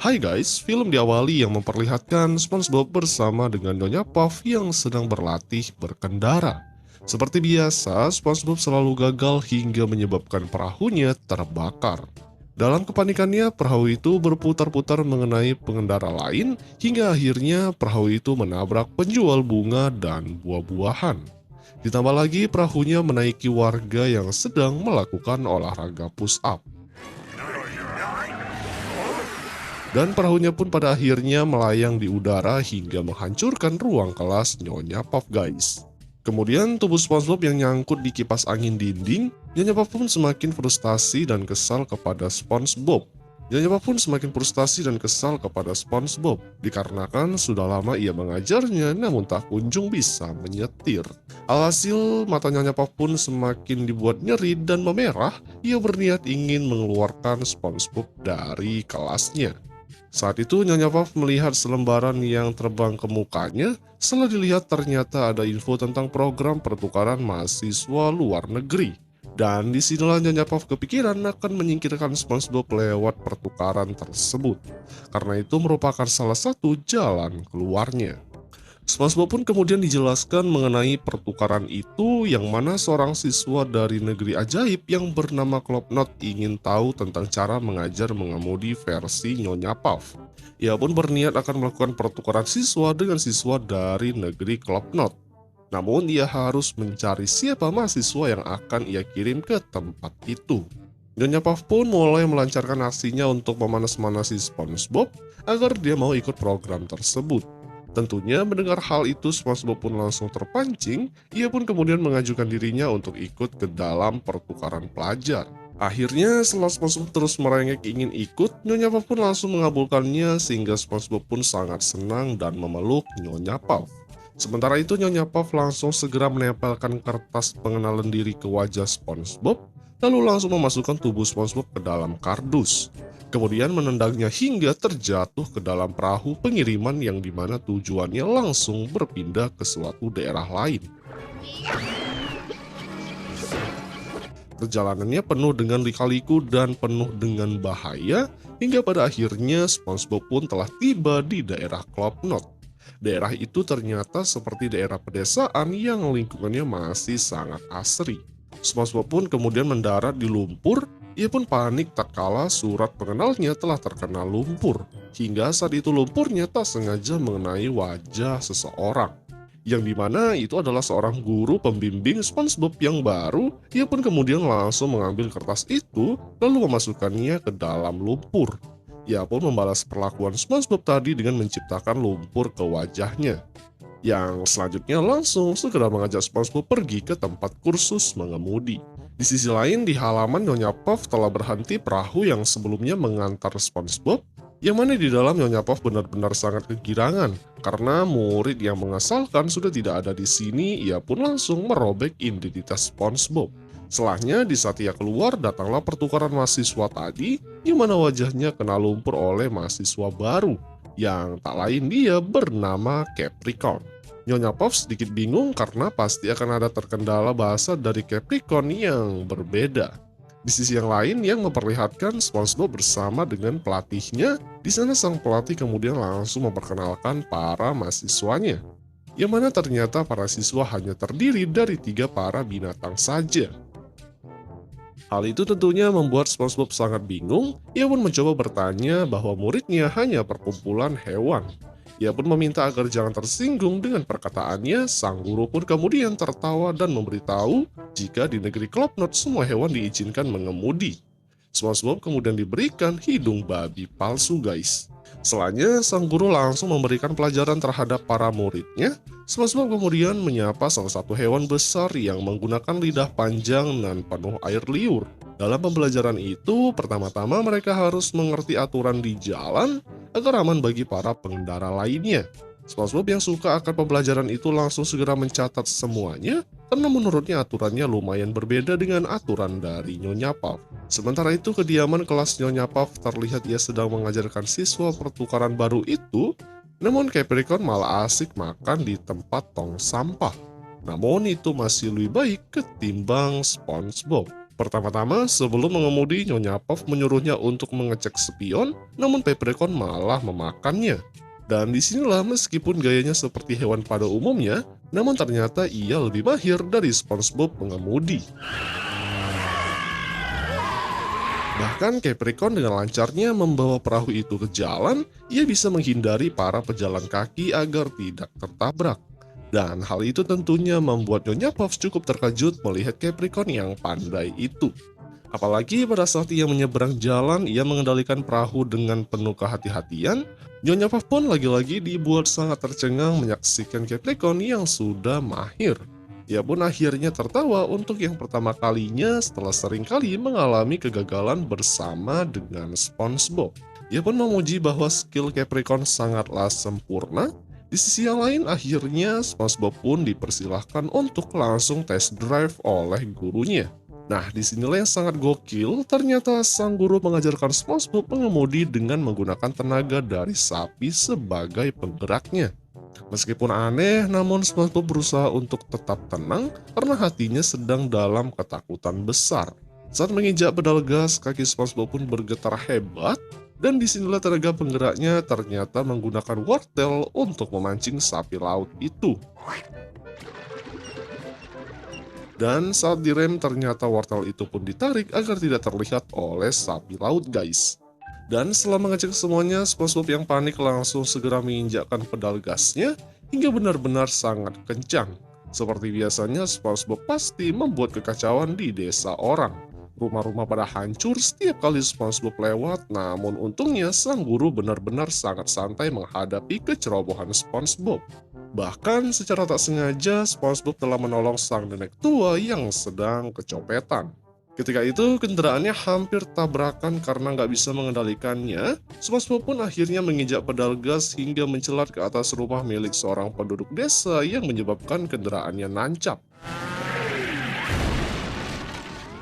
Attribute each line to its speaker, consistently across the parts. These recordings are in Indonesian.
Speaker 1: Hai guys, film diawali yang memperlihatkan SpongeBob bersama dengan Nyonya Puff yang sedang berlatih berkendara. Seperti biasa, SpongeBob selalu gagal hingga menyebabkan perahunya terbakar. Dalam kepanikannya, perahu itu berputar-putar mengenai pengendara lain hingga akhirnya perahu itu menabrak penjual bunga dan buah-buahan. Ditambah lagi perahunya menaiki warga yang sedang melakukan olahraga push up. Dan perahunya pun pada akhirnya melayang di udara hingga menghancurkan ruang kelas Nyonya Puff guys. Kemudian tubuh SpongeBob yang nyangkut di kipas angin dinding, Nyonya Puff pun semakin frustasi dan kesal kepada SpongeBob. Nyonya Puff pun semakin frustasi dan kesal kepada SpongeBob, dikarenakan sudah lama ia mengajarnya namun tak kunjung bisa menyetir. Alhasil, mata Nyonya Puff pun semakin dibuat nyeri dan memerah, ia berniat ingin mengeluarkan SpongeBob dari kelasnya. Saat itu Nyonya Puff melihat selembaran yang terbang ke mukanya. Setelah dilihat ternyata ada info tentang program pertukaran mahasiswa luar negeri. Dan disinilah Nyonya Puff kepikiran akan menyingkirkan SpongeBob lewat pertukaran tersebut. Karena itu merupakan salah satu jalan keluarnya. SpongeBob pun kemudian dijelaskan mengenai pertukaran itu yang mana seorang siswa dari negeri ajaib yang bernama Klopnot ingin tahu tentang cara mengajar mengemudi versi Nyonya Puff. Ia pun berniat akan melakukan pertukaran siswa dengan siswa dari negeri Klopnot. Namun ia harus mencari siapa mahasiswa yang akan ia kirim ke tempat itu. Nyonya Puff pun mulai melancarkan aksinya untuk memanas-manasi SpongeBob agar dia mau ikut program tersebut. Tentunya mendengar hal itu SpongeBob pun langsung terpancing, ia pun kemudian mengajukan dirinya untuk ikut ke dalam pertukaran pelajar. Akhirnya setelah SpongeBob terus merengek ingin ikut, Nyonya Puff pun langsung mengabulkannya sehingga SpongeBob pun sangat senang dan memeluk Nyonya Puff. Sementara itu Nyonya Puff langsung segera menempelkan kertas pengenalan diri ke wajah SpongeBob, lalu langsung memasukkan tubuh SpongeBob ke dalam kardus. Kemudian menendangnya hingga terjatuh ke dalam perahu pengiriman yang dimana tujuannya langsung berpindah ke suatu daerah lain. Perjalanannya penuh dengan lika-liku dan penuh dengan bahaya, hingga pada akhirnya SpongeBob pun telah tiba di daerah Klopnot. Daerah itu ternyata seperti daerah pedesaan yang lingkungannya masih sangat asri. SpongeBob pun kemudian mendarat di lumpur. Ia pun panik tatkala surat pengenalnya telah terkena lumpur. Hingga saat itu lumpurnya tak sengaja mengenai wajah seseorang. Yang dimana itu adalah seorang guru pembimbing SpongeBob yang baru. Ia pun kemudian langsung mengambil kertas itu lalu memasukkannya ke dalam lumpur. Ia pun membalas perlakuan SpongeBob tadi dengan menciptakan lumpur ke wajahnya. Yang selanjutnya langsung segera mengajak SpongeBob pergi ke tempat kursus mengemudi. Di sisi lain, di halaman Nyonya Puff telah berhenti perahu yang sebelumnya mengantar SpongeBob, yang mana di dalam Nyonya Puff benar-benar sangat kegirangan, karena murid yang mengasalkan sudah tidak ada di sini, ia pun langsung merobek identitas SpongeBob. Setelahnya, di saat ia keluar, datanglah pertukaran mahasiswa tadi, yang mana wajahnya kena lumpur oleh mahasiswa baru, yang tak lain dia bernama Capricorn. Nyonya Puff sedikit bingung karena pasti akan ada terkendala bahasa dari Capricorn yang berbeda. Di sisi yang lain yang memperlihatkan SpongeBob bersama dengan pelatihnya, di sana sang pelatih kemudian langsung memperkenalkan para mahasiswanya. Yang mana ternyata para siswa hanya terdiri dari 3 para binatang saja. Hal itu tentunya membuat SpongeBob sangat bingung. Ia pun mencoba bertanya bahwa muridnya hanya perkumpulan hewan. Ia pun meminta agar jangan tersinggung dengan perkataannya. Sang guru pun kemudian tertawa dan memberitahu jika di negeri Klopnot semua hewan diizinkan mengemudi. SpongeBob kemudian diberikan hidung babi palsu guys. Setelahnya, sang guru langsung memberikan pelajaran terhadap para muridnya. SpongeBob kemudian menyapa salah satu hewan besar yang menggunakan lidah panjang dan penuh air liur. Dalam pembelajaran itu, pertama-tama mereka harus mengerti aturan di jalan agar aman bagi para pengendara lainnya. SpongeBob yang suka akan pembelajaran itu langsung segera mencatat semuanya, karena menurutnya aturannya lumayan berbeda dengan aturan dari Nyonya Puff. Sementara itu kediaman kelas Nyonya Puff terlihat ia sedang mengajarkan siswa pertukaran baru itu, namun Capricorn malah asik makan di tempat tong sampah. Namun itu masih lebih baik ketimbang SpongeBob. Pertama-tama, sebelum mengemudi, Nyonya Puff menyuruhnya untuk mengecek spion, namun Peppercorn malah memakannya. Dan disinilah meskipun gayanya seperti hewan pada umumnya, namun ternyata ia lebih mahir dari SpongeBob mengemudi. Bahkan Capricorn dengan lancarnya membawa perahu itu ke jalan, ia bisa menghindari para pejalan kaki agar tidak tertabrak. Dan hal itu tentunya membuat Nyonya Puff cukup terkejut melihat Capricorn yang pandai itu. Apalagi pada saat ia menyeberang jalan, ia mengendalikan perahu dengan penuh kehati-hatian. Nyonya Puff pun lagi-lagi dibuat sangat tercengang menyaksikan Capricorn yang sudah mahir. Ia pun akhirnya tertawa untuk yang pertama kalinya setelah sering kali mengalami kegagalan bersama dengan SpongeBob. Ia pun memuji bahwa skill Capricorn sangatlah sempurna. Di sisi yang lain, akhirnya SpongeBob pun dipersilahkan untuk langsung test drive oleh gurunya. Nah, disinilah yang sangat gokil, ternyata sang guru mengajarkan SpongeBob mengemudi dengan menggunakan tenaga dari sapi sebagai penggeraknya. Meskipun aneh, namun SpongeBob berusaha untuk tetap tenang karena hatinya sedang dalam ketakutan besar. Saat menginjak pedal gas, kaki SpongeBob pun bergetar hebat, dan disinilah tenaga penggeraknya ternyata menggunakan wortel untuk memancing sapi laut itu. Dan saat direm ternyata wortel itu pun ditarik agar tidak terlihat oleh sapi laut, guys. Dan setelah mengecek semuanya, SpongeBob yang panik langsung segera menginjakkan pedal gasnya hingga benar-benar sangat kencang. Seperti biasanya, SpongeBob pasti membuat kekacauan di desa orang. Rumah-rumah pada hancur setiap kali SpongeBob lewat, namun untungnya sang guru benar-benar sangat santai menghadapi kecerobohan SpongeBob. Bahkan secara tak sengaja, SpongeBob telah menolong sang nenek tua yang sedang kecopetan. Ketika itu, kendaraannya hampir tabrakan karena nggak bisa mengendalikannya. SpongeBob pun akhirnya menginjak pedal gas hingga mencelat ke atas rumah milik seorang penduduk desa yang menyebabkan kendaraannya nancap.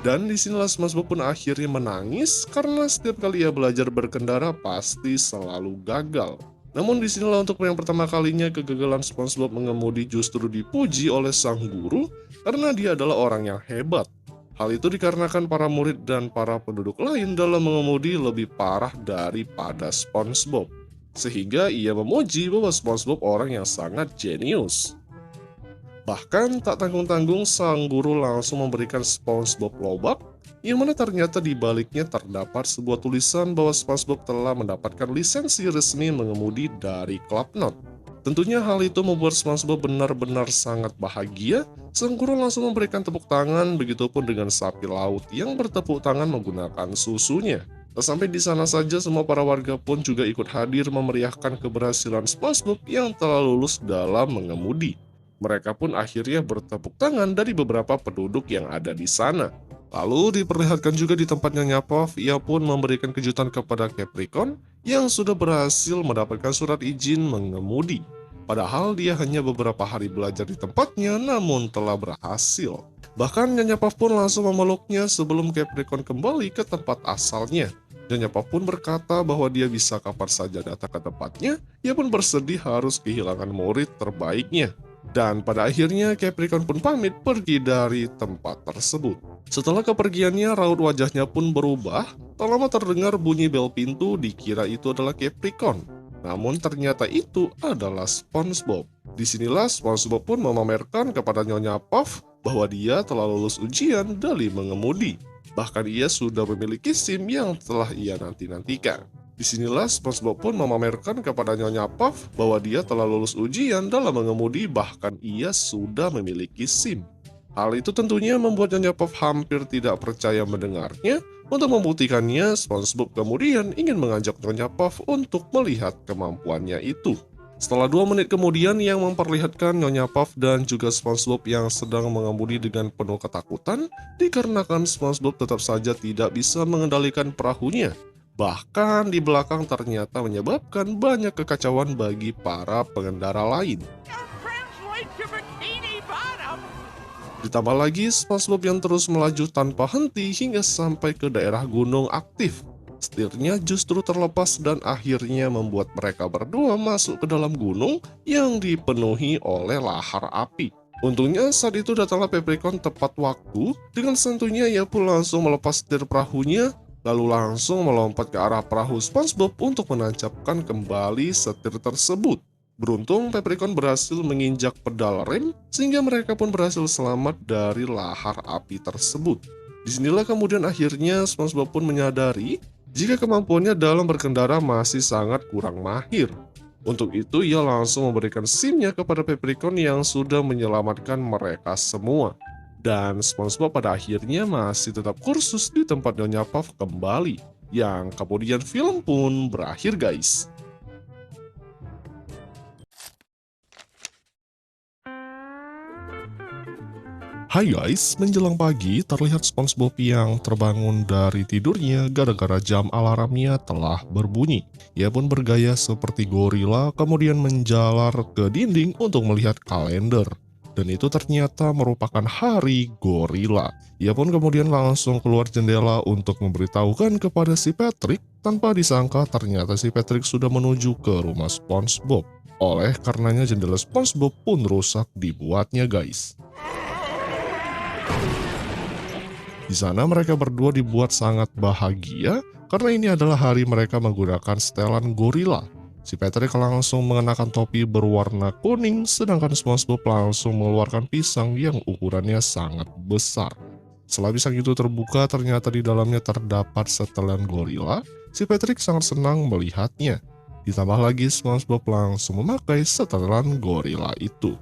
Speaker 1: Dan disinilah SpongeBob pun akhirnya menangis karena setiap kali ia belajar berkendara pasti selalu gagal. Namun disinilah untuk yang pertama kalinya kegagalan SpongeBob mengemudi justru dipuji oleh sang guru karena dia adalah orang yang hebat. Hal itu dikarenakan para murid dan para penduduk lain dalam mengemudi lebih parah daripada SpongeBob. Sehingga ia memuji bahwa SpongeBob orang yang sangat jenius. Bahkan tak tanggung-tanggung sang guru langsung memberikan SpongeBob lobak, yang mana ternyata di baliknya terdapat sebuah tulisan bahwa SpongeBob telah mendapatkan lisensi resmi mengemudi dari Club Knot. Tentunya hal itu membuat SpongeBob benar-benar sangat bahagia. Sang guru langsung memberikan tepuk tangan, begitupun dengan sapi laut yang bertepuk tangan menggunakan susunya. Tak sampai di sana saja, semua para warga pun juga ikut hadir memeriahkan keberhasilan SpongeBob yang telah lulus dalam mengemudi. Mereka pun akhirnya bertepuk tangan dari beberapa penduduk yang ada di sana. Lalu diperlihatkan juga di tempat Nyonya Puff, ia pun memberikan kejutan kepada Capricorn yang sudah berhasil mendapatkan surat izin mengemudi. Padahal dia hanya beberapa hari belajar di tempatnya, namun telah berhasil. Bahkan Nyonya Puff pun langsung memeluknya sebelum Capricorn kembali ke tempat asalnya. Nyonya Puff pun berkata bahwa dia bisa kapan saja datang ke tempatnya, ia pun bersedih harus kehilangan murid terbaiknya. Dan pada akhirnya Capricorn pun pamit pergi dari tempat tersebut. Setelah kepergiannya, raut wajahnya pun berubah. Tak lama terdengar bunyi bel pintu, dikira itu adalah Capricorn. Namun ternyata itu adalah SpongeBob. Disinilah SpongeBob pun memamerkan kepada Nyonya Puff bahwa dia telah lulus ujian dari mengemudi. Bahkan ia sudah memiliki SIM yang telah ia nanti-nantikan. Disinilah SpongeBob pun memamerkan kepada Nyonya Puff bahwa dia telah lulus ujian dalam mengemudi, bahkan ia sudah memiliki SIM. Hal itu tentunya membuat Nyonya Puff hampir tidak percaya mendengarnya. Untuk membuktikannya, SpongeBob kemudian ingin mengajak Nyonya Puff untuk melihat kemampuannya itu. Setelah 2 menit kemudian yang memperlihatkan Nyonya Puff dan juga SpongeBob yang sedang mengemudi dengan penuh ketakutan, dikarenakan SpongeBob tetap saja tidak bisa mengendalikan perahunya. Bahkan di belakang ternyata menyebabkan banyak kekacauan bagi para pengendara lain. Ditambah lagi SpongeBob yang terus melaju tanpa henti hingga sampai ke daerah gunung aktif. Setirnya justru terlepas dan akhirnya membuat mereka berdua masuk ke dalam gunung yang dipenuhi oleh lahar api. Untungnya saat itu datanglah Paprikon tepat waktu, dengan santuйnya ia pun langsung melepas setir perahunya, lalu langsung melompat ke arah perahu SpongeBob untuk menancapkan kembali setir tersebut. Beruntung Paprikon berhasil menginjak pedal rem, sehingga mereka pun berhasil selamat dari lahar api tersebut. Disinilah kemudian akhirnya SpongeBob pun menyadari jika kemampuannya dalam berkendara masih sangat kurang mahir. Untuk itu, ia langsung memberikan SIM-nya kepada Paprikon yang sudah menyelamatkan mereka semua. Dan SpongeBob pada akhirnya masih tetap kursus di tempat Nyonya Puff kembali. Yang kemudian film pun berakhir, guys. Hai guys, menjelang pagi terlihat SpongeBob yang terbangun dari tidurnya gara-gara jam alarmnya telah berbunyi. Ia pun bergaya seperti gorila kemudian menjalar ke dinding untuk melihat kalender. Dan itu ternyata merupakan hari gorila. Ia pun kemudian langsung keluar jendela untuk memberitahukan kepada si Patrick, tanpa disangka ternyata si Patrick sudah menuju ke rumah SpongeBob. Oleh karenanya jendela SpongeBob pun rusak dibuatnya, guys. Di sana mereka berdua dibuat sangat bahagia karena ini adalah hari mereka menggunakan setelan gorila. Si Patrick langsung mengenakan topi berwarna kuning, sedangkan SpongeBob langsung mengeluarkan pisang yang ukurannya sangat besar. Setelah pisang itu terbuka, ternyata di dalamnya terdapat setelan gorila. Si Patrick sangat senang melihatnya. Ditambah lagi SpongeBob langsung memakai setelan gorila itu.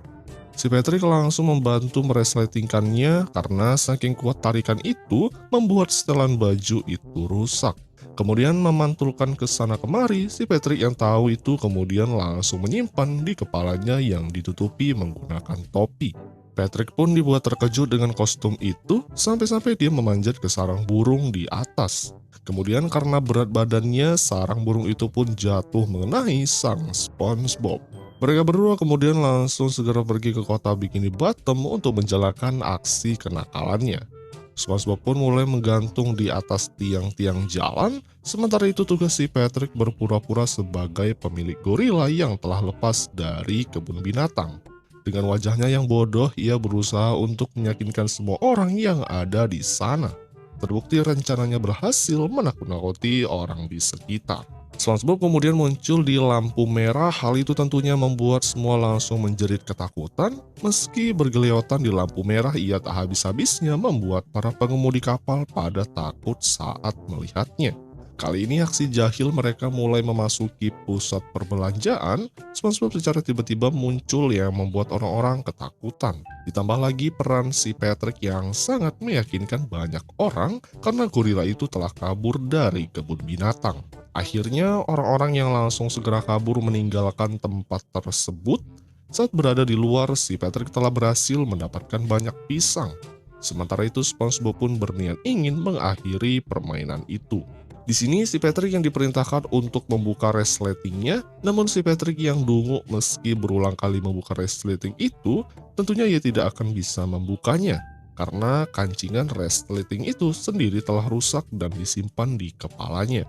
Speaker 1: Si Patrick langsung membantu meresletingkannya karena saking kuat tarikan itu membuat setelan baju itu rusak. Kemudian memantulkan ke sana kemari, si Patrick yang tahu itu kemudian langsung menyimpan di kepalanya yang ditutupi menggunakan topi. Patrick pun dibuat terkejut dengan kostum itu sampai-sampai dia memanjat ke sarang burung di atas. Kemudian karena berat badannya, sarang burung itu pun jatuh mengenai sang SpongeBob. Mereka berdua kemudian langsung segera pergi ke kota Bikini Bottom untuk menjalankan aksi kenakalannya. SpongeBob pun mulai menggantung di atas tiang-tiang jalan, sementara itu tugas si Patrick berpura-pura sebagai pemilik gorila yang telah lepas dari kebun binatang. Dengan wajahnya yang bodoh, ia berusaha untuk meyakinkan semua orang yang ada di sana. Terbukti rencananya berhasil menakut-nakuti orang di sekitar. SpongeBob kemudian muncul di lampu merah, hal itu tentunya membuat semua langsung menjerit ketakutan. Meski bergeliotan di lampu merah, ia tak habis-habisnya membuat para pengemudi kapal pada takut saat melihatnya. Kali ini aksi jahil mereka mulai memasuki pusat perbelanjaan. SpongeBob secara tiba-tiba muncul yang membuat orang-orang ketakutan. Ditambah lagi peran si Patrick yang sangat meyakinkan banyak orang karena gorila itu telah kabur dari kebun binatang. Akhirnya orang-orang yang langsung segera kabur meninggalkan tempat tersebut. Saat berada di luar, si Patrick telah berhasil mendapatkan banyak pisang. Sementara itu SpongeBob pun berniat ingin mengakhiri permainan itu. Di sini si Patrick yang diperintahkan untuk membuka resletingnya, namun si Patrick yang dungu meski berulang kali membuka resleting itu, tentunya ia tidak akan bisa membukanya. Karena kancingan resleting itu sendiri telah rusak dan disimpan di kepalanya.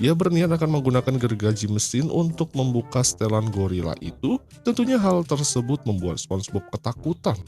Speaker 1: Ia berniat akan menggunakan gergaji mesin untuk membuka setelan gorila itu. Tentunya hal tersebut membuat SpongeBob ketakutan.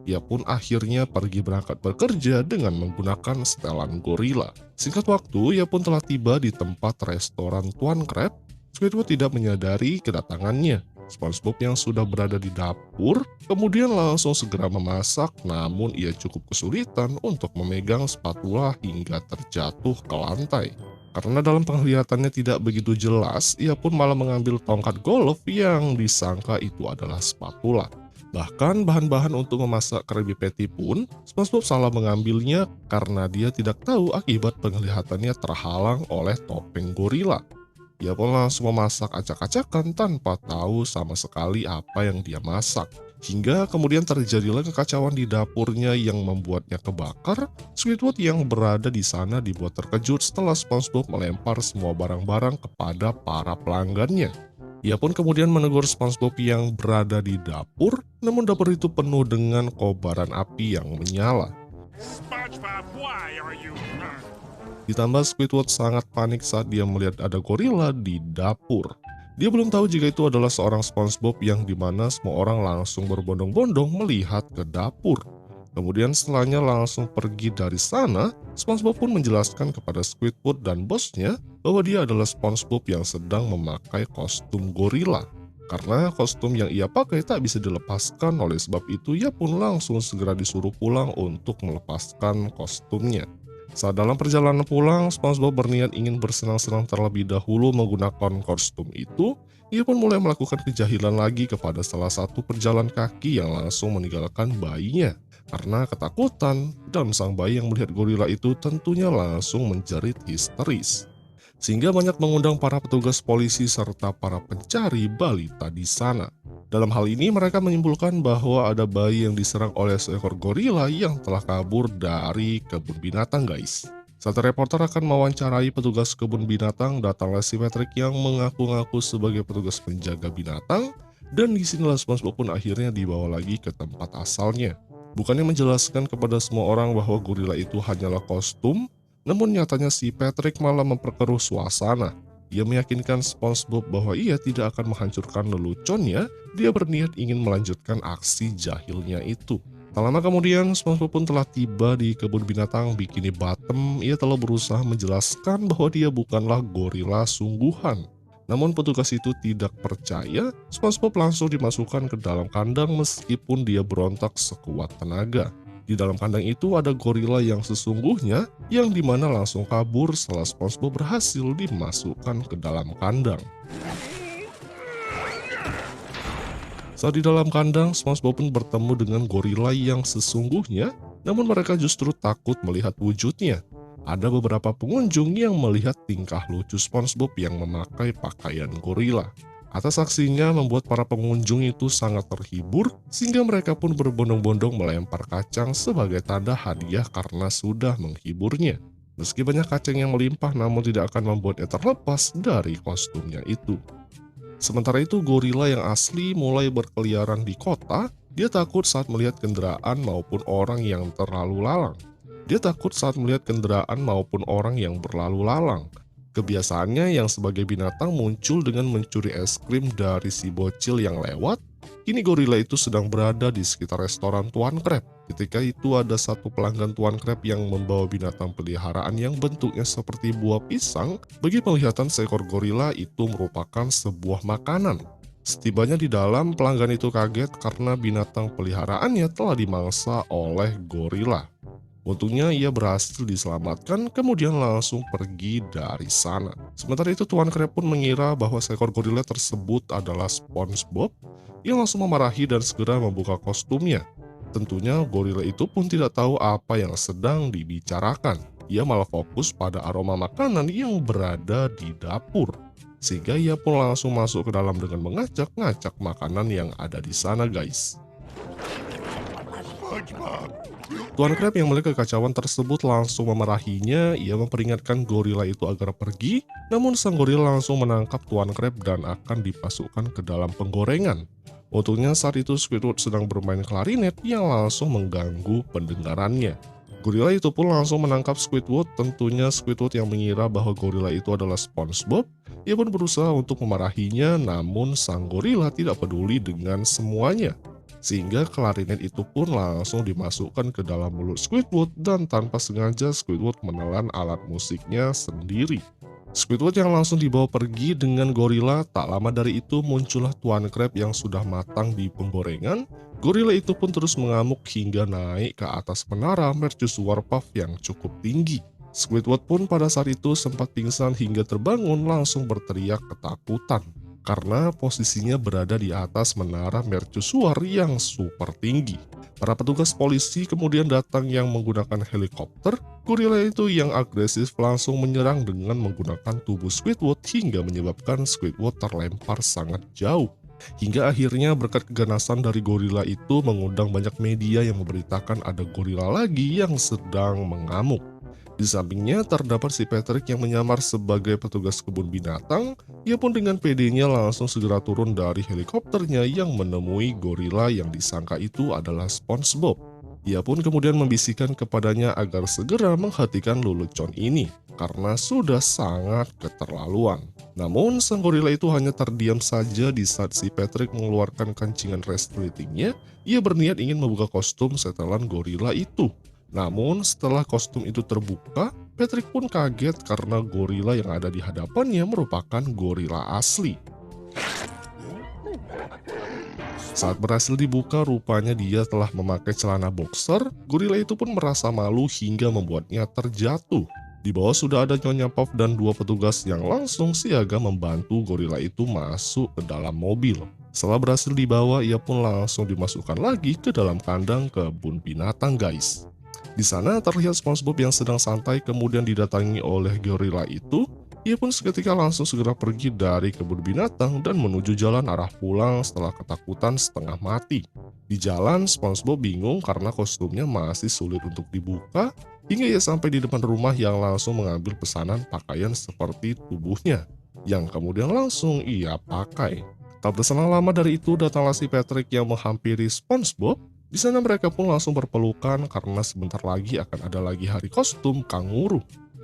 Speaker 1: Ia pun akhirnya pergi berangkat bekerja dengan menggunakan setelan gorila. Singkat waktu, ia pun telah tiba di tempat restoran Tuan Crab. Squidward tidak menyadari kedatangannya. SpongeBob yang sudah berada di dapur kemudian langsung segera memasak, namun ia cukup kesulitan untuk memegang spatula hingga terjatuh ke lantai. Karena dalam penglihatannya tidak begitu jelas, ia pun malah mengambil tongkat golf yang disangka itu adalah spatula. Bahkan bahan-bahan untuk memasak Krabby Patty pun SpongeBob salah mengambilnya karena dia tidak tahu akibat penglihatannya terhalang oleh topeng gorila. Ia pun langsung memasak acak-acakan tanpa tahu sama sekali apa yang dia masak. Hingga kemudian terjadilah kekacauan di dapurnya yang membuatnya kebakar. Squidward yang berada di sana dibuat terkejut setelah SpongeBob melempar semua barang-barang kepada para pelanggannya. Ia pun kemudian menegur SpongeBob yang berada di dapur, namun dapur itu penuh dengan kobaran api yang menyala. SpongeBob, why are you... Ditambah Squidward sangat panik saat dia melihat ada gorila di dapur. Dia belum tahu jika itu adalah seorang SpongeBob yang dimana semua orang langsung berbondong-bondong melihat ke dapur. Kemudian setelahnya langsung pergi dari sana, SpongeBob pun menjelaskan kepada Squidward dan bosnya bahwa dia adalah SpongeBob yang sedang memakai kostum gorila. Karena kostum yang ia pakai tak bisa dilepaskan, oleh sebab itu ia pun langsung segera disuruh pulang untuk melepaskan kostumnya. Saat dalam perjalanan pulang, SpongeBob berniat ingin bersenang-senang terlebih dahulu menggunakan kostum itu. Ia pun mulai melakukan kejahilan lagi kepada salah satu pejalan kaki yang langsung meninggalkan bayinya karena ketakutan, dan sang bayi yang melihat gorila itu tentunya langsung menjerit histeris. Sehingga banyak mengundang para petugas polisi serta para pencari balita di sana. Dalam hal ini mereka menyimpulkan bahwa ada bayi yang diserang oleh seekor gorila yang telah kabur dari kebun binatang, guys. Saat reporter akan mewawancarai petugas kebun binatang, datanglah si Patrick yang mengaku-ngaku sebagai petugas penjaga binatang, dan disinilah SpongeBob pun akhirnya dibawa lagi ke tempat asalnya. Bukannya menjelaskan kepada semua orang bahwa gorila itu hanyalah kostum, namun nyatanya si Patrick malah memperkeruh suasana. Ia meyakinkan SpongeBob bahwa ia tidak akan menghancurkan leluconnya, dia berniat ingin melanjutkan aksi jahilnya itu. Tak lama kemudian, SpongeBob pun telah tiba di kebun binatang Bikini Bottom. Ia telah berusaha menjelaskan bahwa dia bukanlah gorila sungguhan. Namun petugas itu tidak percaya, SpongeBob langsung dimasukkan ke dalam kandang meskipun dia berontak sekuat tenaga. Di dalam kandang itu ada gorila yang sesungguhnya, yang dimana langsung kabur setelah SpongeBob berhasil dimasukkan ke dalam kandang. Saat di dalam kandang, SpongeBob pun bertemu dengan gorila yang sesungguhnya, namun mereka justru takut melihat wujudnya. Ada beberapa pengunjung yang melihat tingkah lucu SpongeBob yang memakai pakaian gorila. Atas aksinya membuat para pengunjung itu sangat terhibur, sehingga mereka pun berbondong-bondong melempar kacang sebagai tanda hadiah karena sudah menghiburnya. Meski banyak kacang yang melimpah, namun tidak akan membuatnya terlepas dari kostumnya itu. Sementara itu, gorila yang asli mulai berkeliaran di kota. Dia takut saat melihat kendaraan maupun orang yang terlalu lalang. Berlalu lalang. Kebiasaannya yang sebagai binatang muncul dengan mencuri es krim dari si bocil yang lewat. Kini gorila itu sedang berada di sekitar restoran Tuan Crab. Ketika itu ada satu pelanggan Tuan Crab yang membawa binatang peliharaan yang bentuknya seperti buah pisang. Bagi penglihatan seekor gorila itu merupakan sebuah makanan. Setibanya di dalam, pelanggan itu kaget karena binatang peliharaannya telah dimangsa oleh gorila. Untungnya ia berhasil diselamatkan, kemudian langsung pergi dari sana. Sementara itu Tuan Crab pun mengira bahwa seekor gorila tersebut adalah SpongeBob, yang langsung memarahi dan segera membuka kostumnya. Tentunya gorila itu pun tidak tahu apa yang sedang dibicarakan. Ia malah fokus pada aroma makanan yang berada di dapur. Sehingga ia pun langsung masuk ke dalam dengan mengacak-ngacak makanan yang ada di sana, guys. Tuan Crab yang melihat kekacauan tersebut langsung memarahinya. Ia memperingatkan gorila itu agar pergi, namun sang gorila langsung menangkap Tuan Crab dan akan dipasukkan ke dalam penggorengan. Untungnya saat itu Squidward sedang bermain klarinet yang langsung mengganggu pendengarannya. Gorila itu pun langsung menangkap Squidward. Tentunya Squidward yang mengira bahwa gorila itu adalah SpongeBob. Ia pun berusaha untuk memarahinya, namun sang gorila tidak peduli dengan semuanya. Sehingga klarinet itu pun langsung dimasukkan ke dalam mulut Squidward dan tanpa sengaja Squidward menelan alat musiknya sendiri. Squidward yang langsung dibawa pergi dengan gorila. Tak lama dari itu muncullah Tuan Crab yang sudah matang di penggorengan. Gorila itu pun terus mengamuk hingga naik ke atas menara mercusuar puff yang cukup tinggi. Squidward pun pada saat itu sempat pingsan hingga terbangun langsung berteriak ketakutan. Karena posisinya berada di atas menara mercusuar yang super tinggi. Para petugas polisi kemudian datang yang menggunakan helikopter. Gorila itu yang agresif langsung menyerang dengan menggunakan tubuh Squidward hingga menyebabkan Squidward terlempar sangat jauh. Hingga akhirnya berkat keganasan dari gorila itu mengundang banyak media yang memberitakan ada gorila lagi yang sedang mengamuk. Di sampingnya terdapat si Patrick yang menyamar sebagai petugas kebun binatang. Ia pun dengan pedenya langsung segera turun dari helikopternya yang menemui gorila yang disangka itu adalah SpongeBob. Ia pun kemudian membisikkan kepadanya agar segera menghentikan lelucon ini. karena sudah sangat keterlaluan. Namun, sang gorila itu hanya terdiam saja di saat si Patrick mengeluarkan kancingan resletingnya. Ia berniat ingin membuka kostum setelan gorila itu. Namun, setelah kostum itu terbuka, Patrick pun kaget karena gorila yang ada di hadapannya merupakan gorila asli. Saat berhasil dibuka, rupanya dia telah memakai celana boxer. Gorila itu pun merasa malu hingga membuatnya terjatuh. Di bawah sudah ada Nyonya Puff dan 2 petugas yang langsung siaga membantu gorila itu masuk ke dalam mobil. Setelah berhasil dibawa, ia pun langsung dimasukkan lagi ke dalam kandang kebun binatang, guys. Di sana terlihat SpongeBob yang sedang santai kemudian didatangi oleh gorila itu. Ia pun seketika langsung segera pergi dari kebun binatang dan menuju jalan arah pulang setelah ketakutan setengah mati. Di jalan, SpongeBob bingung karena kostumnya masih sulit untuk dibuka, hingga ia sampai di depan rumah yang langsung mengambil pesanan pakaian seperti tubuhnya, yang kemudian langsung ia pakai. Tak berselang lama dari itu, datanglah si Patrick yang menghampiri SpongeBob. Di sana mereka pun langsung berpelukan karena sebentar lagi akan ada lagi hari kostum kanguru.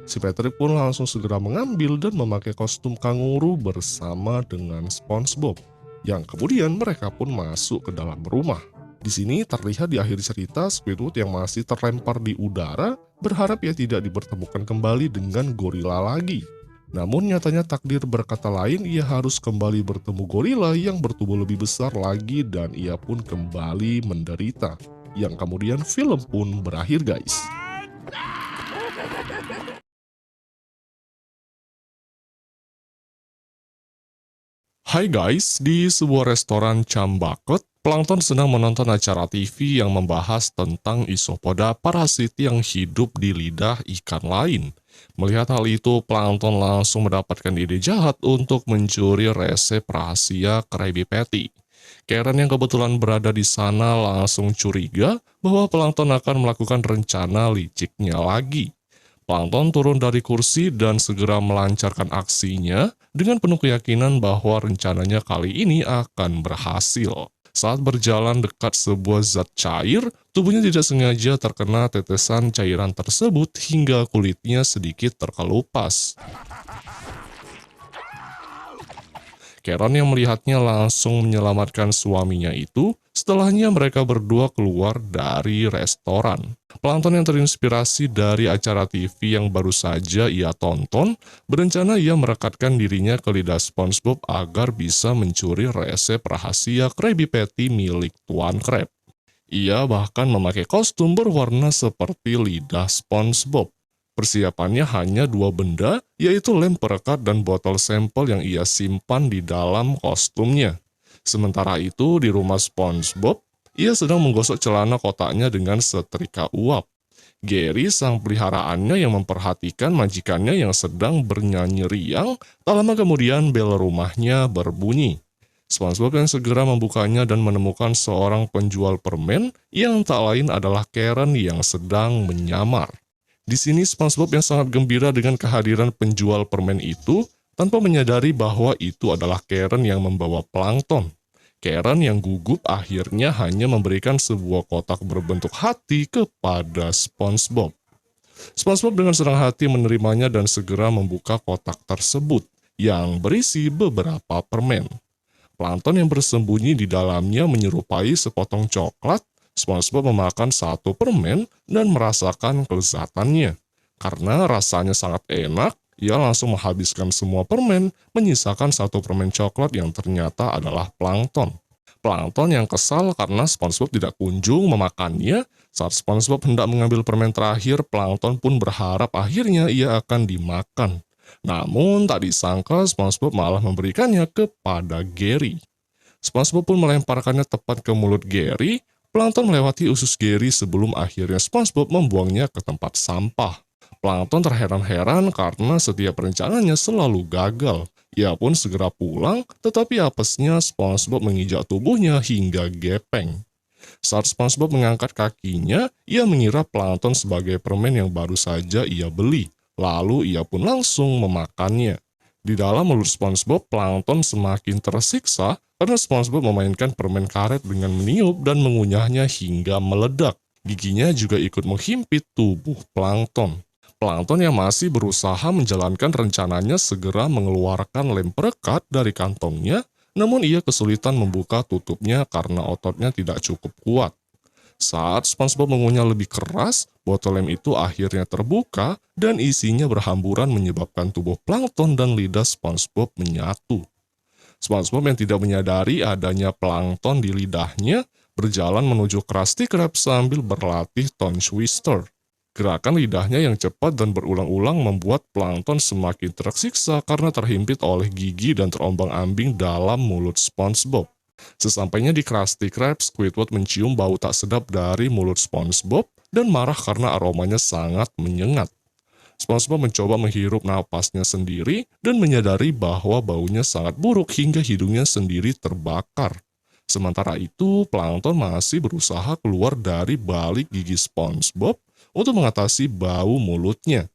Speaker 1: Si Patrick pun langsung segera mengambil dan memakai kostum kanguru bersama dengan SpongeBob, yang kemudian mereka pun masuk ke dalam rumah. Di sini terlihat di akhir cerita Squidward yang masih terlempar di udara berharap ia tidak dipertemukan kembali dengan gorila lagi. Namun nyatanya takdir berkata lain, ia harus kembali bertemu gorila yang bertubuh lebih besar lagi dan ia pun kembali menderita. Yang kemudian film pun berakhir, guys. Hai guys, di sebuah restoran Cambaket, Plankton sedang menonton acara TV yang membahas tentang isopoda parasit yang hidup di lidah ikan lain. Melihat hal itu, Plankton langsung mendapatkan ide jahat untuk mencuri resep rahasia Krabby Patty. Karen yang kebetulan berada di sana langsung curiga bahwa Plankton akan melakukan rencana liciknya lagi. Plankton turun dari kursi dan segera melancarkan aksinya dengan penuh keyakinan bahwa rencananya kali ini akan berhasil. Saat berjalan dekat sebuah zat cair, tubuhnya tidak sengaja terkena tetesan cairan tersebut hingga kulitnya sedikit terkelupas. Karen yang melihatnya langsung menyelamatkan suaminya itu. Setelahnya mereka berdua keluar dari restoran. Plankton yang terinspirasi dari acara TV yang baru saja ia tonton, berencana ia merekatkan dirinya ke lidah SpongeBob agar bisa mencuri resep rahasia Krabby Patty milik Tuan Krab. Ia bahkan memakai kostum berwarna seperti lidah SpongeBob. Persiapannya hanya 2 benda, yaitu lem perekat dan botol sampel yang ia simpan di dalam kostumnya. Sementara itu, di rumah SpongeBob, ia sedang menggosok celana kotaknya dengan setrika uap. Gary, sang peliharaannya yang memperhatikan majikannya yang sedang bernyanyi riang, tak lama kemudian bel rumahnya berbunyi. SpongeBob yang segera membukanya dan menemukan seorang penjual permen yang tak lain adalah Karen yang sedang menyamar. Di sini SpongeBob yang sangat gembira dengan kehadiran penjual permen itu, tanpa menyadari bahwa itu adalah Karen yang membawa Plankton. Karen yang gugup akhirnya hanya memberikan sebuah kotak berbentuk hati kepada SpongeBob. SpongeBob dengan senang hati menerimanya dan segera membuka kotak tersebut yang berisi beberapa permen. Plankton yang bersembunyi di dalamnya menyerupai sepotong coklat. SpongeBob memakan 1 permen dan merasakan kelezatannya. Karena rasanya sangat enak, ia langsung menghabiskan semua permen, menyisakan 1 permen coklat yang ternyata adalah Plankton. Plankton yang kesal karena SpongeBob tidak kunjung memakannya. Saat SpongeBob hendak mengambil permen terakhir, Plankton pun berharap akhirnya ia akan dimakan. Namun tak disangka SpongeBob malah memberikannya kepada Gary. SpongeBob pun melemparkannya tepat ke mulut Gary. Plankton melewati usus Gary sebelum akhirnya SpongeBob membuangnya ke tempat sampah. Plankton terheran-heran karena setiap rencananya selalu gagal. Ia pun segera pulang, tetapi apesnya SpongeBob menginjak tubuhnya hingga gepeng. Saat SpongeBob mengangkat kakinya, ia mengira Plankton sebagai permen yang baru saja ia beli. Lalu ia pun langsung memakannya. Di dalam mulut SpongeBob, Plankton semakin tersiksa karena SpongeBob memainkan permen karet dengan meniup dan mengunyahnya hingga meledak. Giginya juga ikut menghimpit tubuh Plankton. Plankton yang masih berusaha menjalankan rencananya segera mengeluarkan lem perekat dari kantongnya, namun ia kesulitan membuka tutupnya karena ototnya tidak cukup kuat. Saat SpongeBob mengunyah lebih keras, botol lem itu akhirnya terbuka dan isinya berhamburan menyebabkan tubuh plankton dan lidah SpongeBob menyatu. SpongeBob yang tidak menyadari adanya plankton di lidahnya berjalan menuju Krusty Krab sambil berlatih tongue twister. Gerakan lidahnya yang cepat dan berulang-ulang membuat plankton semakin tersiksa karena terhimpit oleh gigi dan terombang-ambing dalam mulut SpongeBob. Sesampainya di Krusty Krab, Squidward mencium bau tak sedap dari mulut SpongeBob dan marah karena aromanya sangat menyengat. SpongeBob mencoba menghirup napasnya sendiri dan menyadari bahwa baunya sangat buruk hingga hidungnya sendiri terbakar. Sementara itu, plankton masih berusaha keluar dari balik gigi SpongeBob untuk mengatasi bau mulutnya.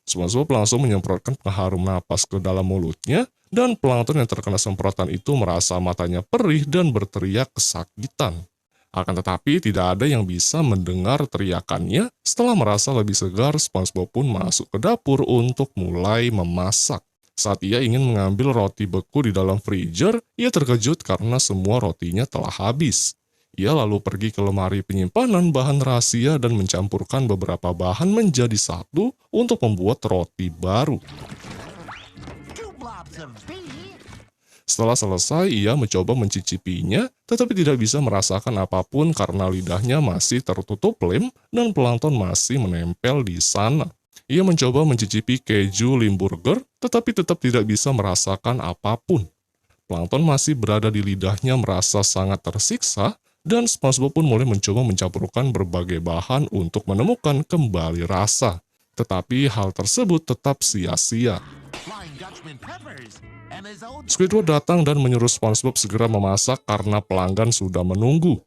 Speaker 1: SpongeBob langsung menyemprotkan pengharum napas ke dalam mulutnya, dan plankton yang terkena semprotan itu merasa matanya perih dan berteriak kesakitan. Akan tetapi tidak ada yang bisa mendengar teriakannya. Setelah merasa lebih segar, SpongeBob pun masuk ke dapur untuk mulai memasak. Saat ia ingin mengambil roti beku di dalam freezer, ia terkejut karena semua rotinya telah habis. Ia lalu pergi ke lemari penyimpanan bahan rahasia dan mencampurkan beberapa bahan menjadi satu untuk membuat roti baru. Setelah selesai, ia mencoba mencicipinya, tetapi tidak bisa merasakan apapun karena lidahnya masih tertutup lem dan plankton masih menempel di sana. Ia mencoba mencicipi keju Limburger, tetapi tetap tidak bisa merasakan apapun. Plankton masih berada di lidahnya merasa sangat tersiksa, dan SpongeBob pun mulai mencoba mencampurkan berbagai bahan untuk menemukan kembali rasa. Tetapi hal tersebut tetap sia-sia. Squidward datang dan menyuruh SpongeBob segera memasak karena pelanggan sudah menunggu.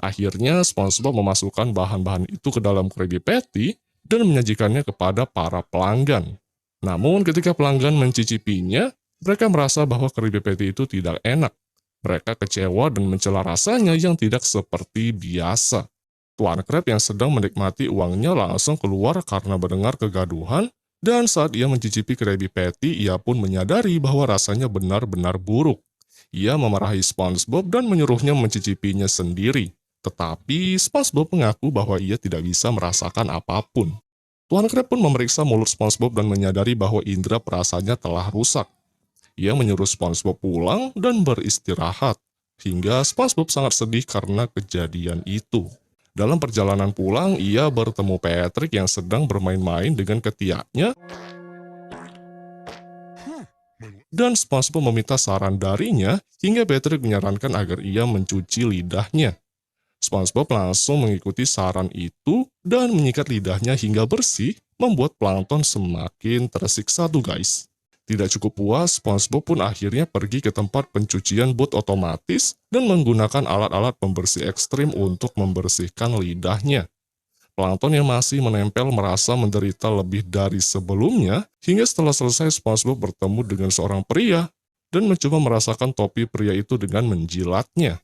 Speaker 1: Akhirnya SpongeBob memasukkan bahan-bahan itu ke dalam Krabby Patty dan menyajikannya kepada para pelanggan. Namun ketika pelanggan mencicipinya, mereka merasa bahwa Krabby Patty itu tidak enak. Mereka kecewa dan mencela rasanya yang tidak seperti biasa. Tuan Krab yang sedang menikmati uangnya langsung keluar karena mendengar kegaduhan, dan saat ia mencicipi Krabby Patty, ia pun menyadari bahwa rasanya benar-benar buruk. Ia memarahi SpongeBob dan menyuruhnya mencicipinya sendiri. Tetapi SpongeBob mengaku bahwa ia tidak bisa merasakan apapun. Tuan Krab pun memeriksa mulut SpongeBob dan menyadari bahwa indera perasaannya telah rusak. Ia menyuruh SpongeBob pulang dan beristirahat, hingga SpongeBob sangat sedih karena kejadian itu. Dalam perjalanan pulang, ia bertemu Patrick yang sedang bermain-main dengan ketiaknya, dan SpongeBob meminta saran darinya hingga Patrick menyarankan agar ia mencuci lidahnya. SpongeBob langsung mengikuti saran itu dan menyikat lidahnya hingga bersih, membuat plankton semakin tersiksa tuh guys. Tidak cukup puas, SpongeBob pun akhirnya pergi ke tempat pencucian bot otomatis dan menggunakan alat-alat pembersih ekstrim untuk membersihkan lidahnya. Plankton yang masih menempel merasa menderita lebih dari sebelumnya, hingga setelah selesai SpongeBob bertemu dengan seorang pria dan mencoba merasakan topi pria itu dengan menjilatnya.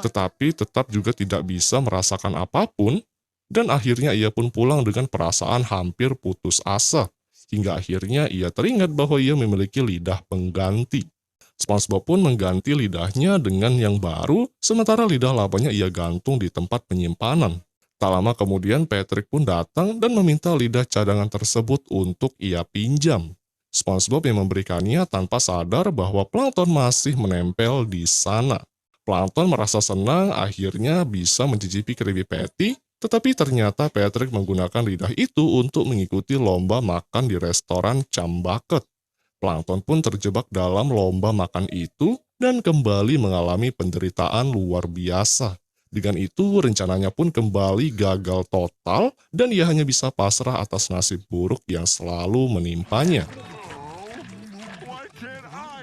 Speaker 1: Tetapi tetap juga tidak bisa merasakan apapun, dan akhirnya ia pun pulang dengan perasaan hampir putus asa, hingga akhirnya ia teringat bahwa ia memiliki lidah pengganti. SpongeBob pun mengganti lidahnya dengan yang baru, sementara lidah labanya ia gantung di tempat penyimpanan. Tak lama kemudian Patrick pun datang dan meminta lidah cadangan tersebut untuk ia pinjam. SpongeBob yang memberikannya tanpa sadar bahwa plankton masih menempel di sana. Plankton merasa senang akhirnya bisa mencicipi Krabby Patty, tetapi ternyata Patrick menggunakan lidah itu untuk mengikuti lomba makan di restoran Chumbucket. Plankton pun terjebak dalam lomba makan itu dan kembali mengalami penderitaan luar biasa. Dengan itu, rencananya pun kembali gagal total dan ia hanya bisa pasrah atas nasib buruk yang selalu menimpanya.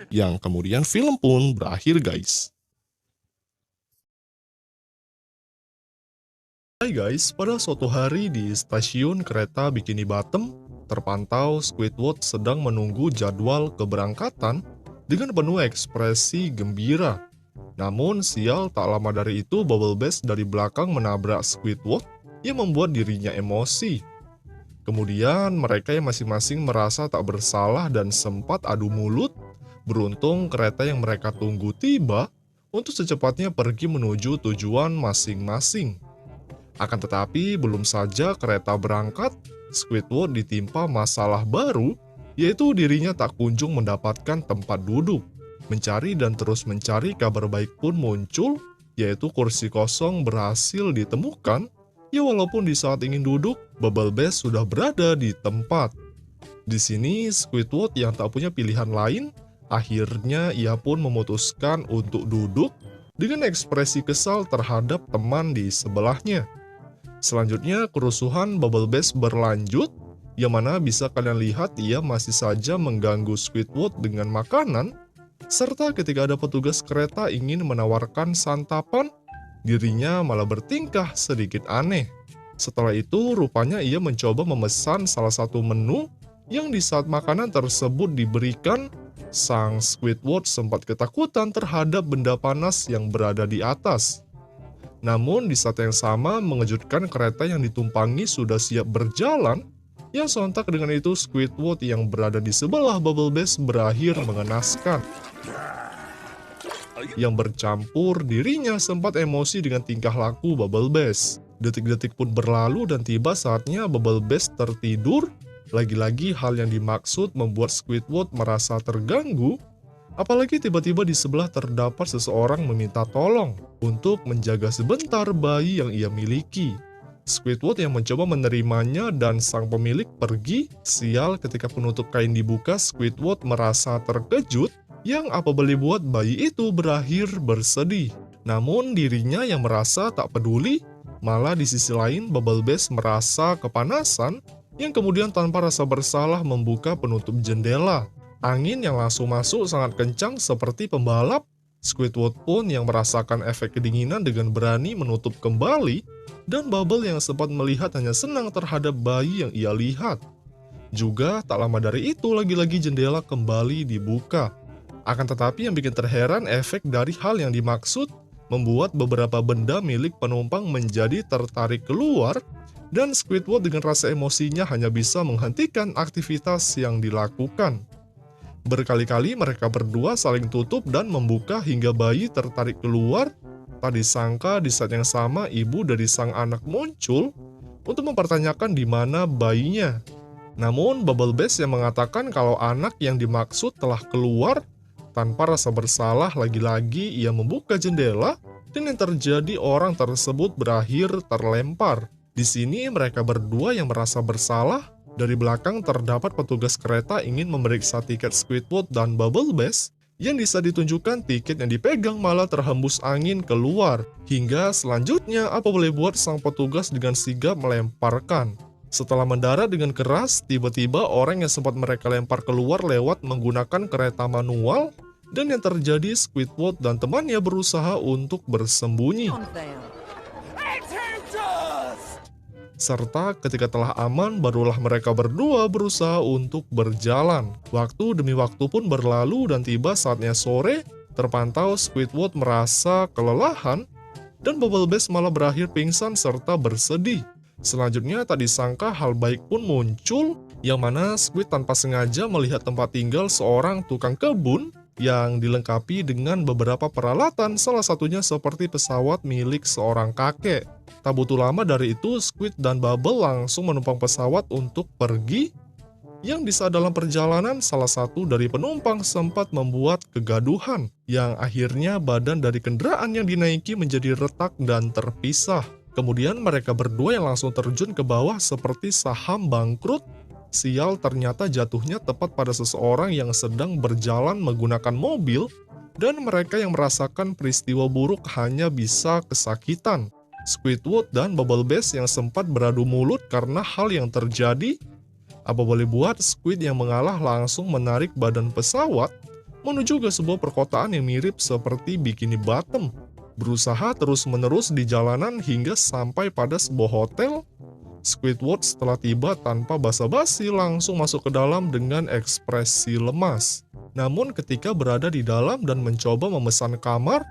Speaker 1: Yang kemudian film pun berakhir guys. Hai guys, pada suatu hari di stasiun kereta Bikini Bottom, terpantau Squidward sedang menunggu jadwal keberangkatan dengan penuh ekspresi gembira. Namun sial tak lama dari itu Bubble Bass dari belakang menabrak Squidward
Speaker 2: yang membuat dirinya emosi. Kemudian mereka yang masing-masing merasa tak bersalah dan sempat adu mulut. Beruntung kereta yang mereka tunggu tiba untuk secepatnya pergi menuju tujuan masing-masing. Akan tetapi belum saja kereta berangkat, Squidward ditimpa masalah baru, yaitu dirinya tak kunjung mendapatkan tempat duduk. Mencari dan terus mencari kabar baik pun muncul, yaitu kursi kosong berhasil ditemukan. Ya walaupun di saat ingin duduk, Bubble Bass sudah berada di tempat. Di sini Squidward yang tak punya pilihan lain, akhirnya ia pun memutuskan untuk duduk dengan ekspresi kesal terhadap teman di sebelahnya. Selanjutnya kerusuhan Bubble Bass berlanjut, yang mana bisa kalian lihat ia masih saja mengganggu Squidward dengan makanan, serta ketika ada petugas kereta ingin menawarkan santapan, dirinya malah bertingkah sedikit aneh. Setelah itu rupanya ia mencoba memesan salah satu menu yang di saat makanan tersebut diberikan, sang Squidward sempat ketakutan terhadap benda panas yang berada di atas. Namun di saat yang sama mengejutkan kereta yang ditumpangi sudah siap berjalan, yang sontak dengan itu Squidward yang berada di sebelah Bubble Bass berakhir mengenaskan. Yang bercampur dirinya sempat emosi dengan tingkah laku Bubble Bass. Detik-detik pun berlalu dan tiba saatnya Bubble Bass tertidur. Lagi-lagi hal yang dimaksud membuat Squidward merasa terganggu. Apalagi tiba-tiba di sebelah terdapat seseorang meminta tolong untuk menjaga sebentar bayi yang ia miliki. Squidward yang mencoba menerimanya dan sang pemilik pergi. Sial, ketika penutup kain dibuka, Squidward merasa terkejut yang apa boleh buat bayi itu berakhir bersedih. Namun dirinya yang merasa tak peduli, malah di sisi lain Bubble Bass merasa kepanasan yang kemudian tanpa rasa bersalah membuka penutup jendela. Angin yang langsung masuk sangat kencang seperti pembalap. Squidward pun yang merasakan efek kedinginan dengan berani menutup kembali, dan Bubble yang sempat melihat hanya senang terhadap bayi yang ia lihat. Juga tak lama dari itu lagi-lagi jendela kembali dibuka. Akan tetapi yang bikin terheran efek dari hal yang dimaksud membuat beberapa benda milik penumpang menjadi tertarik keluar, dan Squidward dengan rasa emosinya hanya bisa menghentikan aktivitas yang dilakukan. Berkali-kali mereka berdua saling tutup dan membuka hingga bayi tertarik keluar. Tak disangka di saat yang sama ibu dari sang anak muncul untuk mempertanyakan di mana bayinya. Namun Bubble Bass yang mengatakan kalau anak yang dimaksud telah keluar. Tanpa rasa bersalah lagi-lagi ia membuka jendela dan yang terjadi orang tersebut berakhir terlempar. Di sini mereka berdua yang merasa bersalah. Dari belakang terdapat petugas kereta ingin memeriksa tiket Squidward dan Bubble Bass. Yang bisa ditunjukkan tiket yang dipegang malah terhembus angin keluar. Hingga selanjutnya apa boleh buat sang petugas dengan sigap melemparkan. Setelah mendarat dengan keras, tiba-tiba orang yang sempat mereka lempar keluar lewat menggunakan kereta manual. Dan yang terjadi Squidward dan temannya berusaha untuk bersembunyi. Serta ketika telah aman, barulah mereka berdua berusaha untuk berjalan. Waktu demi waktu pun berlalu dan tiba saatnya sore, terpantau Squidward merasa kelelahan, dan Bubble Bass malah berakhir pingsan serta bersedih. Selanjutnya tak disangka hal baik pun muncul, yang mana Squid tanpa sengaja melihat tempat tinggal seorang tukang kebun, yang dilengkapi dengan beberapa peralatan, salah satunya seperti pesawat milik seorang kakek. Tak butuh lama dari itu, Squid dan Bubble langsung menumpang pesawat untuk pergi. Yang di saat dalam perjalanan, salah satu dari penumpang sempat membuat kegaduhan, yang akhirnya badan dari kendaraan yang dinaiki menjadi retak dan terpisah. Kemudian mereka berdua yang langsung terjun ke bawah seperti saham bangkrut. Sial, ternyata jatuhnya tepat pada seseorang yang sedang berjalan menggunakan mobil, dan mereka yang merasakan peristiwa buruk hanya bisa kesakitan. Squidward dan Bubble Bass yang sempat beradu mulut karena hal yang terjadi. Apa boleh buat, Squid yang mengalah langsung menarik badan pesawat menuju ke sebuah perkotaan yang mirip seperti Bikini Bottom. Berusaha terus-menerus di jalanan hingga sampai pada sebuah hotel. Squidward setelah tiba tanpa basa-basi langsung masuk ke dalam dengan ekspresi lemas. Namun ketika berada di dalam dan mencoba memesan kamar,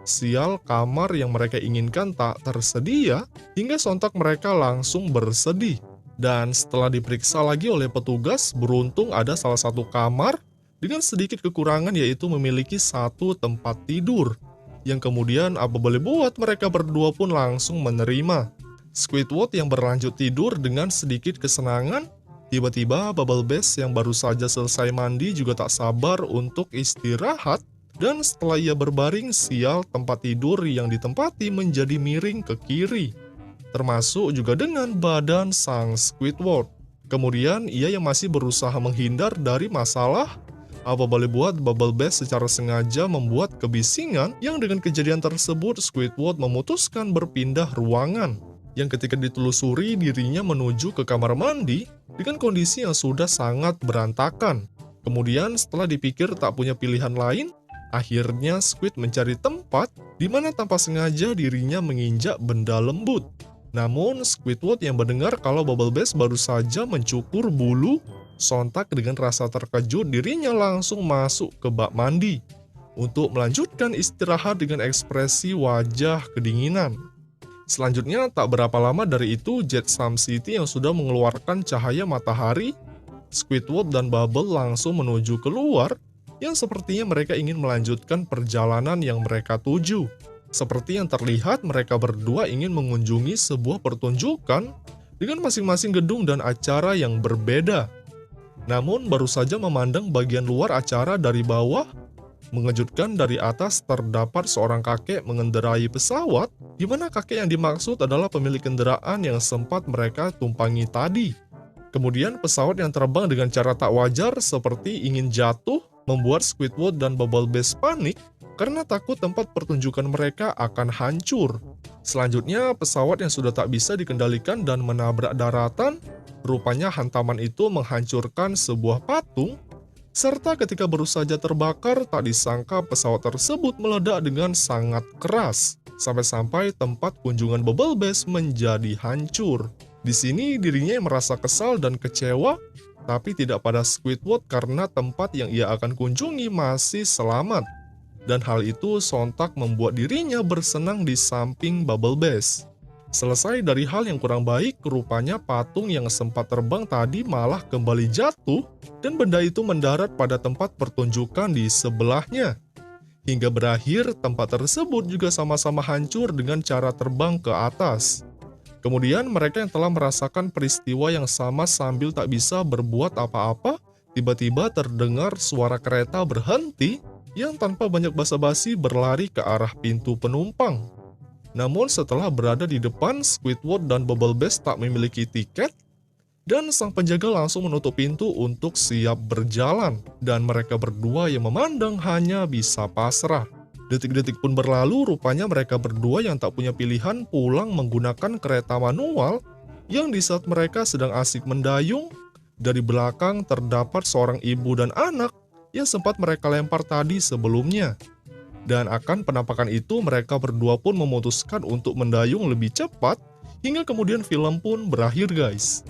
Speaker 2: Sial, kamar yang mereka inginkan tak tersedia, hingga sontak mereka langsung bersedih. Dan setelah diperiksa lagi oleh petugas, beruntung ada salah satu kamar dengan sedikit kekurangan, yaitu memiliki satu tempat tidur. Yang kemudian apa boleh buat, mereka berdua pun langsung menerima. Squidward yang berlanjut tidur dengan sedikit kesenangan. Tiba-tiba Bubble Bass yang baru saja selesai mandi juga tak sabar untuk istirahat. Dan setelah ia berbaring, sial, tempat tidur yang ditempati menjadi miring ke kiri. Termasuk juga dengan badan sang Squidward. Kemudian ia yang masih berusaha menghindar dari masalah. Apa boleh buat, Bubble Bass secara sengaja membuat kebisingan yang dengan kejadian tersebut Squidward memutuskan berpindah ruangan. Yang ketika ditelusuri, dirinya menuju ke kamar mandi dengan kondisi yang sudah sangat berantakan. Kemudian setelah dipikir tak punya pilihan lain, akhirnya Squid mencari tempat di mana tanpa sengaja dirinya menginjak benda lembut. Namun Squidward yang mendengar kalau Bubble Bass baru saja mencukur bulu, sontak dengan rasa terkejut dirinya langsung masuk ke bak mandi untuk melanjutkan istirahat dengan ekspresi wajah kedinginan. Selanjutnya tak berapa lama dari itu, Jetsam City yang sudah mengeluarkan cahaya matahari, Squidward dan Bubble langsung menuju keluar, yang sepertinya mereka ingin melanjutkan perjalanan yang mereka tuju. Seperti yang terlihat, mereka berdua ingin mengunjungi sebuah pertunjukan dengan masing-masing gedung dan acara yang berbeda. Namun baru saja memandang bagian luar acara dari bawah, mengejutkan dari atas terdapat seorang kakek mengendarai pesawat, di mana kakek yang dimaksud adalah pemilik kendaraan yang sempat mereka tumpangi tadi. Kemudian pesawat yang terbang dengan cara tak wajar seperti ingin jatuh, membuat Squidward dan Bubble Bass panik karena takut tempat pertunjukan mereka akan hancur. Selanjutnya, pesawat yang sudah tak bisa dikendalikan dan menabrak daratan, rupanya hantaman itu menghancurkan sebuah patung, serta ketika baru saja terbakar, tak disangka pesawat tersebut meledak dengan sangat keras, sampai-sampai tempat kunjungan Bubble Bass menjadi hancur. Di sini dirinya merasa kesal dan kecewa, tapi tidak pada Squidward karena tempat yang ia akan kunjungi masih selamat. Dan hal itu sontak membuat dirinya bersenang di samping Bubble Bass. Selesai dari hal yang kurang baik, rupanya patung yang sempat terbang tadi malah kembali jatuh dan benda itu mendarat pada tempat pertunjukan di sebelahnya. Hingga berakhir, tempat tersebut juga sama-sama hancur dengan cara terbang ke atas. Kemudian mereka yang telah merasakan peristiwa yang sama sambil tak bisa berbuat apa-apa, tiba-tiba terdengar suara kereta berhenti yang tanpa banyak basa-basi berlari ke arah pintu penumpang. Namun setelah berada di depan, Squidward dan Bubble Bass tak memiliki tiket, dan sang penjaga langsung menutup pintu untuk siap berjalan, dan mereka berdua yang memandang hanya bisa pasrah. Detik-detik pun berlalu, rupanya mereka berdua yang tak punya pilihan pulang menggunakan kereta manual, yang di saat mereka sedang asik mendayung, dari belakang terdapat seorang ibu dan anak yang sempat mereka lempar tadi sebelumnya. Dan akan penampakan itu, mereka berdua pun memutuskan untuk mendayung lebih cepat, hingga kemudian film pun berakhir guys.